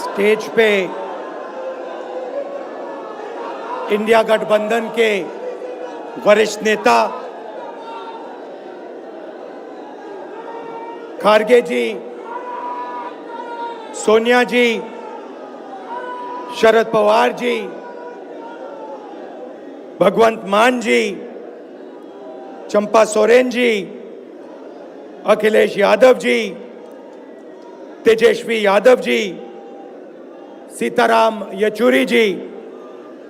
Stage पे India गठबंधन के वरिष्ठ नेता खारगे जी, सोनिया जी, शरद पवार जी, भगवंत मान जी, चंपा सोरेन जी, अखिलेश यादव जी, तेजस्वी यादव जी, सीताराम येचुरी जी,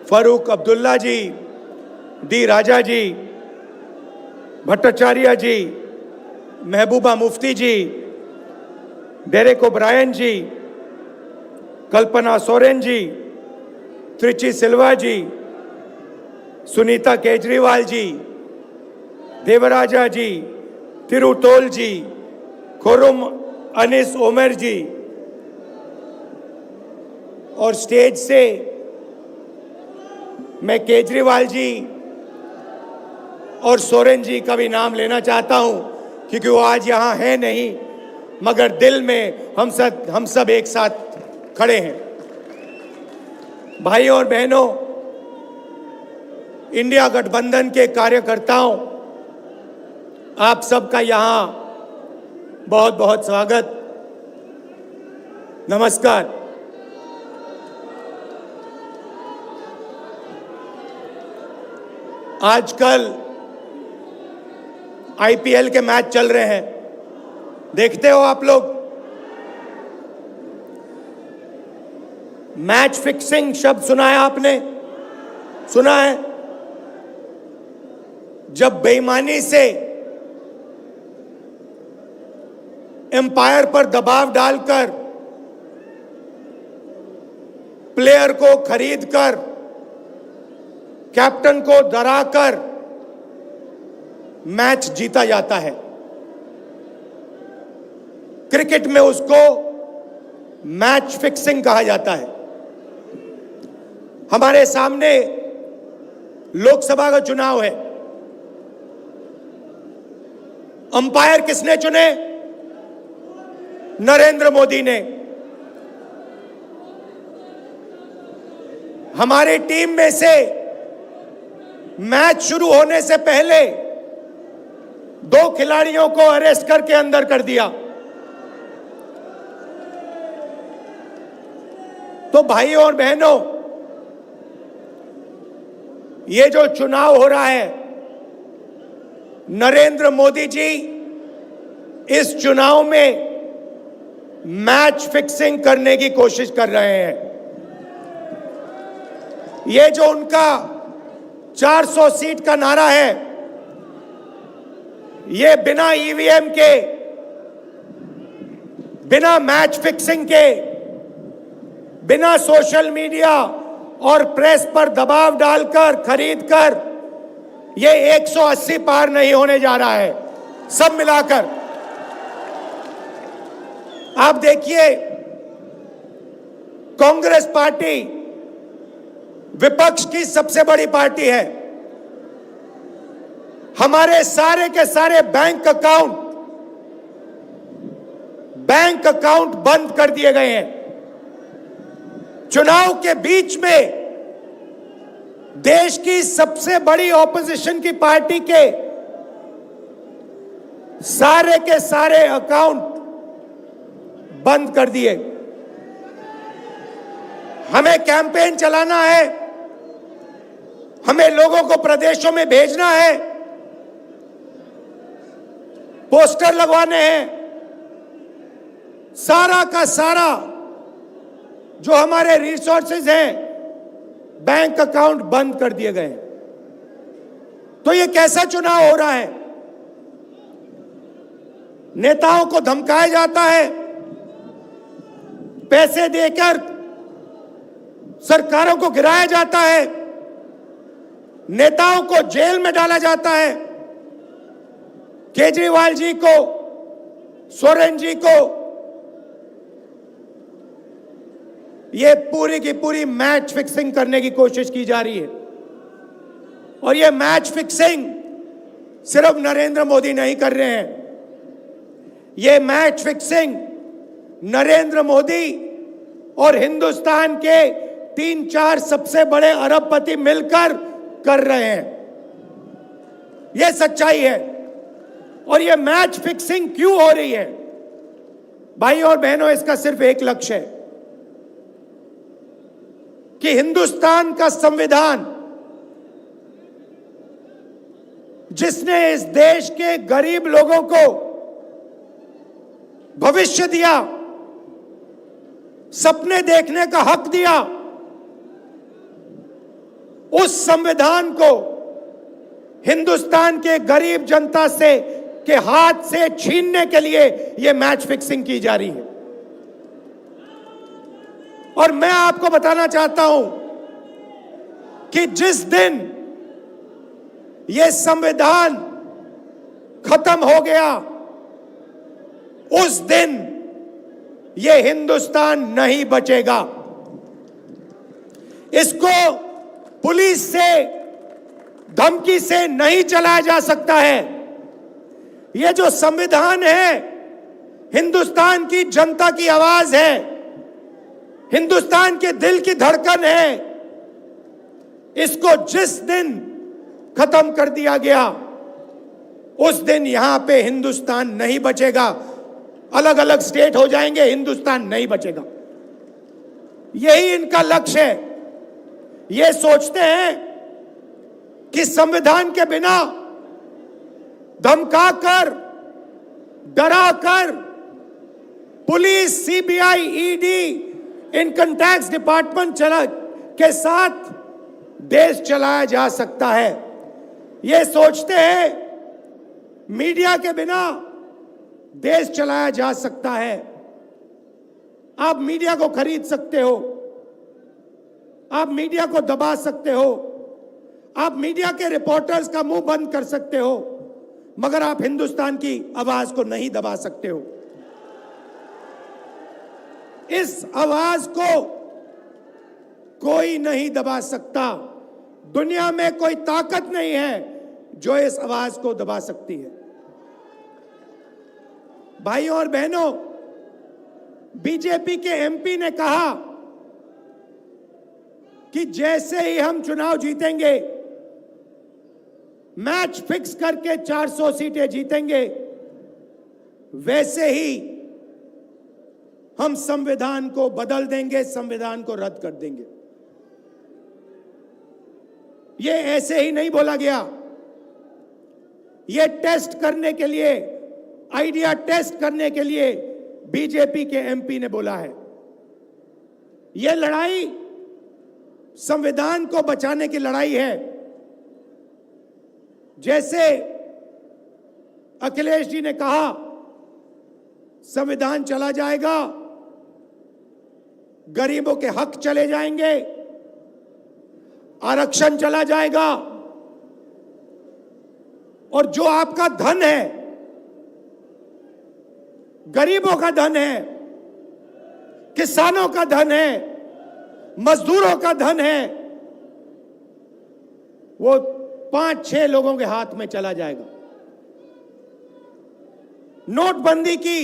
फारूक अब्दुल्ला जी, डी राजा जी, भट्टाचार्य जी, महबूबा मुफ्ती जी, डेरेक ओब्रायन जी, कल्पना सोरेन जी, त्रिची सिल्वा जी, सुनीता केजरीवाल जी, देवराजा जी, तिरुतोल जी, खुरुम अनीस उमर जी, और स्टेज से मैं केजरीवाल जी और सोरेन जी का भी नाम लेना चाहता हूं, क्योंकि वो आज यहां है नहीं, मगर दिल में हम सब एक साथ खड़े हैं। भाइयों और बहनों, इंडिया गठबंधन के कार्यकर्ताओं, आप सबका यहां बहुत बहुत स्वागत, नमस्कार। आजकल आईपीएल के मैच चल रहे हैं, देखते हो आप लोग। मैच फिक्सिंग शब्द सुना है आपने? सुना है? जब बेईमानी से एम्पायर पर दबाव डालकर प्लेयर को खरीदकर कैप्टन को डराकर मैच जीता जाता है। क्रिकेट में उसको मैच फिक्सिंग कहा जाता है। हमारे सामने लोकसभा का चुनाव है। अंपायर किसने चुने? नरेंद्र मोदी ने। हमारी टीम में से मैच शुरू होने से पहले 2 खिलाड़ियों को अरेस्ट करके अंदर कर दिया। तो भाइयों और बहनों, ये जो चुनाव हो रहा है, नरेंद्र मोदी जी इस चुनाव में मैच फिक्सिंग करने की कोशिश कर रहे हैं। ये जो उनका 400 सीट का नारा है, ये बिना ईवीएम के, बिना मैच फिक्सिंग के, बिना सोशल मीडिया और प्रेस पर दबाव डालकर खरीदकर, ये 180 पार नहीं होने जा रहा है। सब मिलाकर आप देखिए, कांग्रेस पार्टी विपक्ष की सबसे बड़ी पार्टी है। हमारे सारे के सारे बैंक अकाउंट बंद कर दिए गए हैं। चुनाव के बीच में देश की सबसे बड़ी ऑपोजिशन की पार्टी के सारे अकाउंट बंद कर दिए। हमें कैंपेन चलाना है, हमें लोगों को प्रदेशों में भेजना है, पोस्टर लगवाने हैं, सारा का सारा जो हमारे रिसोर्सेज हैं, बैंक अकाउंट बंद कर दिए गए। तो ये कैसा चुनाव हो रहा है? नेताओं को धमकाया जाता है, पैसे देकर सरकारों को गिराया जाता है, नेताओं को जेल में डाला जाता है। केजरीवाल जी को, सोरेन जी को ये पूरी की पूरी मैच फिक्सिंग करने की कोशिश की जा रही है। और ये मैच फिक्सिंग सिर्फ नरेंद्र मोदी नहीं कर रहे हैं, ये मैच फिक्सिंग नरेंद्र मोदी और हिंदुस्तान के 3-4 सबसे बड़े अरबपति मिलकर कर रहे हैं। यह सच्चाई है। और यह मैच फिक्सिंग क्यों हो रही है? भाई और बहनों, इसका सिर्फ एक लक्ष्य है कि हिंदुस्तान का संविधान, जिसने इस देश के गरीब लोगों को भविष्य दिया, सपने देखने का हक दिया, उस संविधान को हिंदुस्तान के गरीब जनता से के हाथ से छीनने के लिए यह मैच फिक्सिंग की जा रही है। और मैं आपको बताना चाहता हूं कि जिस दिन यह संविधान खत्म हो गया, उस दिन यह हिंदुस्तान नहीं बचेगा। इसको पुलिस से, धमकी से नहीं चलाया जा सकता है। यह जो संविधान है, हिंदुस्तान की जनता की आवाज है, हिंदुस्तान के दिल की धड़कन है। इसको जिस दिन खत्म कर दिया गया, उस दिन यहां पे हिंदुस्तान नहीं बचेगा। अलग अलग स्टेट हो जाएंगे, हिंदुस्तान नहीं बचेगा। यही इनका लक्ष्य है। ये सोचते हैं कि संविधान के बिना धमकाकर, डराकर police, CBI, ED, income tax department के साथ देश चलाया जा सकता है। ये सोचते हैं मीडिया के बिना देश चलाया जा सकता है। आप मीडिया को खरीद सकते हो, आप मीडिया को दबा सकते हो, आप मीडिया के रिपोर्टर्स का मुंह बंद कर सकते हो, मगर आप हिंदुस्तान की आवाज को नहीं दबा सकते हो। इस आवाज को कोई नहीं दबा सकता। दुनिया में कोई ताकत नहीं है जो इस आवाज को दबा सकती है। भाइयों और बहनों, बीजेपी के एमपी ने कहा कि जैसे ही हम चुनाव जीतेंगे, मैच फिक्स करके 400 सीटें जीतेंगे, वैसे ही हम संविधान को बदल देंगे, संविधान को रद्द कर देंगे। ये ऐसे ही नहीं बोला गया। ये टेस्ट करने के लिए, आइडिया टेस्ट करने के लिए बीजेपी के एमपी ने बोला है। ये लड़ाई संविधान को बचाने की लड़ाई है। जैसे अखिलेश जी ने कहा, संविधान चला जाएगा, गरीबों के हक चले जाएंगे, आरक्षण चला जाएगा, और जो आपका धन है, गरीबों का धन है, किसानों का धन है, मजदूरों का धन है, वो 5-6 लोगों के हाथ में चला जाएगा। नोटबंदी की,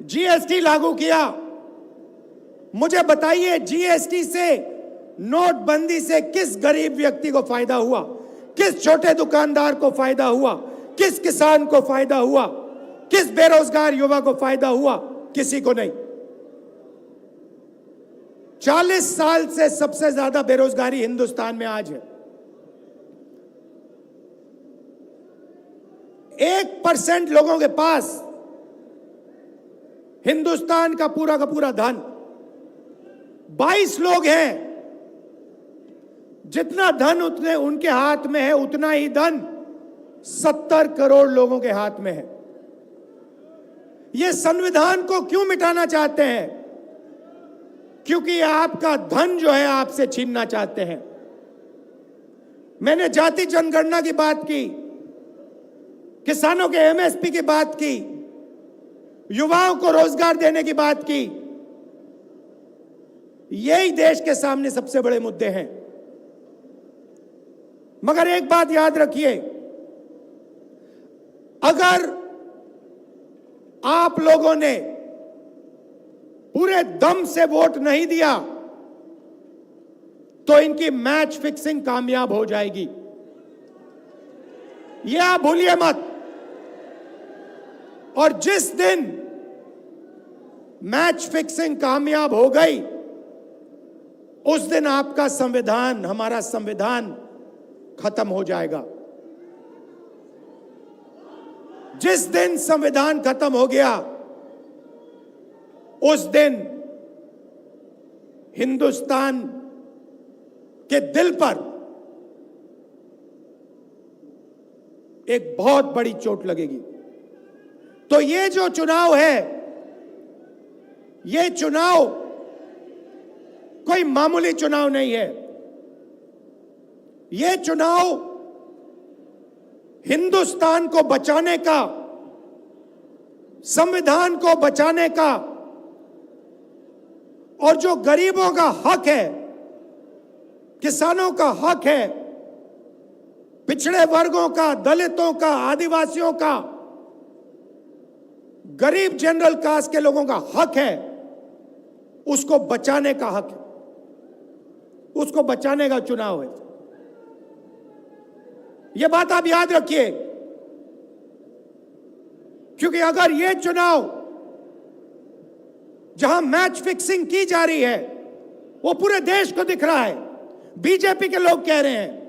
जीएसटी लागू किया। मुझे बताइए, जीएसटी से, नोटबंदी से किस गरीब व्यक्ति को फायदा हुआ? किस छोटे दुकानदार को फायदा हुआ? किस किसान को फायदा हुआ? किस बेरोजगार युवा को फायदा हुआ? किसी को नहीं। 40 साल से सबसे ज्यादा बेरोजगारी हिंदुस्तान में आज है। 1% लोगों के पास हिंदुस्तान का पूरा धन, 22 लोग हैं। जितना धन उतने उनके हाथ में है, उतना ही धन 70 करोड़ लोगों के हाथ में है। ये संविधान को क्यों मिटाना चाहते हैं? क्योंकि आपका धन जो है आपसे छीनना चाहते हैं। मैंने जाति जनगणना की बात की, किसानों के एमएसपी की बात की, युवाओं को रोजगार देने की बात की। यही देश के सामने सबसे बड़े मुद्दे हैं। मगर एक बात याद रखिए, अगर आप लोगों ने पूरे दम से वोट नहीं दिया तो इनकी मैच फिक्सिंग कामयाब हो जाएगी। यह आप भूलिए मत। और जिस दिन मैच फिक्सिंग कामयाब हो गई, उस दिन आपका संविधान, हमारा संविधान खत्म हो जाएगा। जिस दिन संविधान खत्म हो गया, उस दिन हिंदुस्तान के दिल पर एक बहुत बड़ी चोट लगेगी। तो ये जो चुनाव है, ये चुनाव कोई मामूली चुनाव नहीं है। ये चुनाव हिंदुस्तान को बचाने का, संविधान को बचाने का, और जो गरीबों का हक है, किसानों का हक है, पिछड़े वर्गों का, दलितों का, आदिवासियों का, गरीब जनरल कास्ट के लोगों का हक है, उसको बचाने का हक है, उसको बचाने का चुनाव है। यह बात आप याद रखिए, क्योंकि अगर यह चुनाव जहां मैच फिक्सिंग की जा रही है, वो पूरे देश को दिख रहा है, बीजेपी के लोग कह रहे हैं।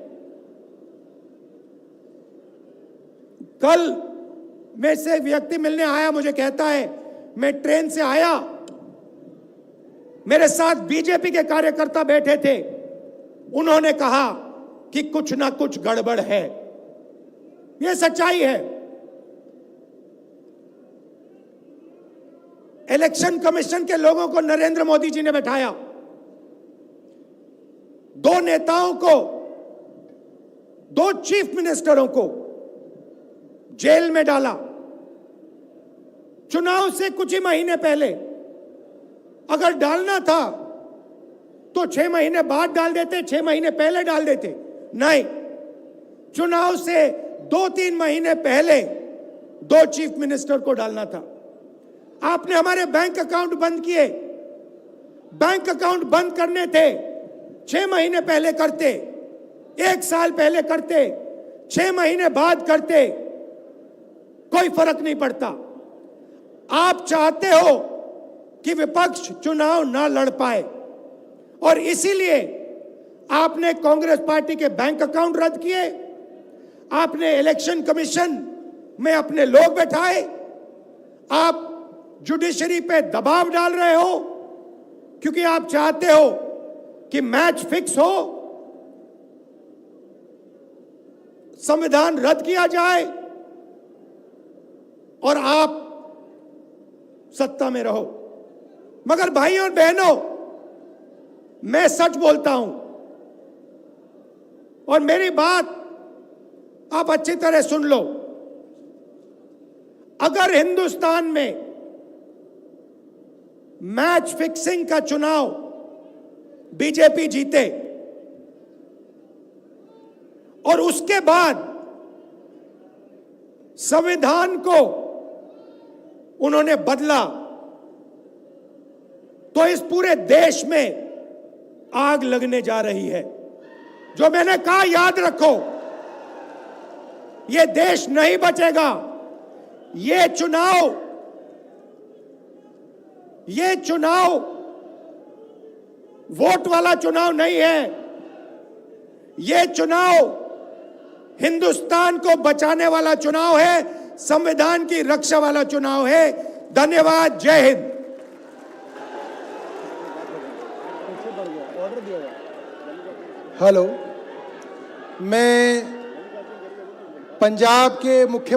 कल में से एक व्यक्ति मिलने आया, मुझे कहता है मैं ट्रेन से आया, मेरे साथ बीजेपी के कार्यकर्ता बैठे थे, उन्होंने कहा कि कुछ ना कुछ गड़बड़ है। यह सच्चाई है। इलेक्शन कमीशन के लोगों को नरेंद्र मोदी जी ने बैठाया, दो नेताओं को, दो चीफ मिनिस्टरों को जेल में डाला। चुनाव से कुछ ही महीने पहले अगर डालना था तो 6 महीने बाद डाल देते, 6 महीने पहले डाल देते। नहीं, चुनाव से 2-3 महीने पहले 2 चीफ मिनिस्टर को डालना था। आपने हमारे बैंक अकाउंट बंद किए। बैंक अकाउंट बंद करने थे, 6 महीने पहले करते, 1 साल पहले करते, 6 महीने बाद करते, कोई फर्क नहीं पड़ता। आप चाहते हो कि विपक्ष चुनाव ना लड़ पाए, और इसीलिए आपने कांग्रेस पार्टी के बैंक अकाउंट रद्द किए, आपने इलेक्शन कमीशन में अपने लोग बैठाए, आप जुडिशरी पे दबाव डाल रहे हो, क्योंकि आप चाहते हो कि मैच फिक्स हो, संविधान रद्द किया जाए और आप सत्ता में रहो। मगर भाइयों और बहनों, मैं सच बोलता हूं, और मेरी बात आप अच्छी तरह सुन लो। अगर हिंदुस्तान में मैच फिक्सिंग का चुनाव बीजेपी जीते और उसके बाद संविधान को उन्होंने बदला, तो इस पूरे देश में आग लगने जा रही है। जो मैंने कहा, याद रखो, यह देश नहीं बचेगा। ये चुनाव वोट वाला चुनाव नहीं है। यह चुनाव हिंदुस्तान को बचाने वाला चुनाव है, संविधान की रक्षा वाला चुनाव है। धन्यवाद। जय हिंद। हेलो, मैं पंजाब के मुख्य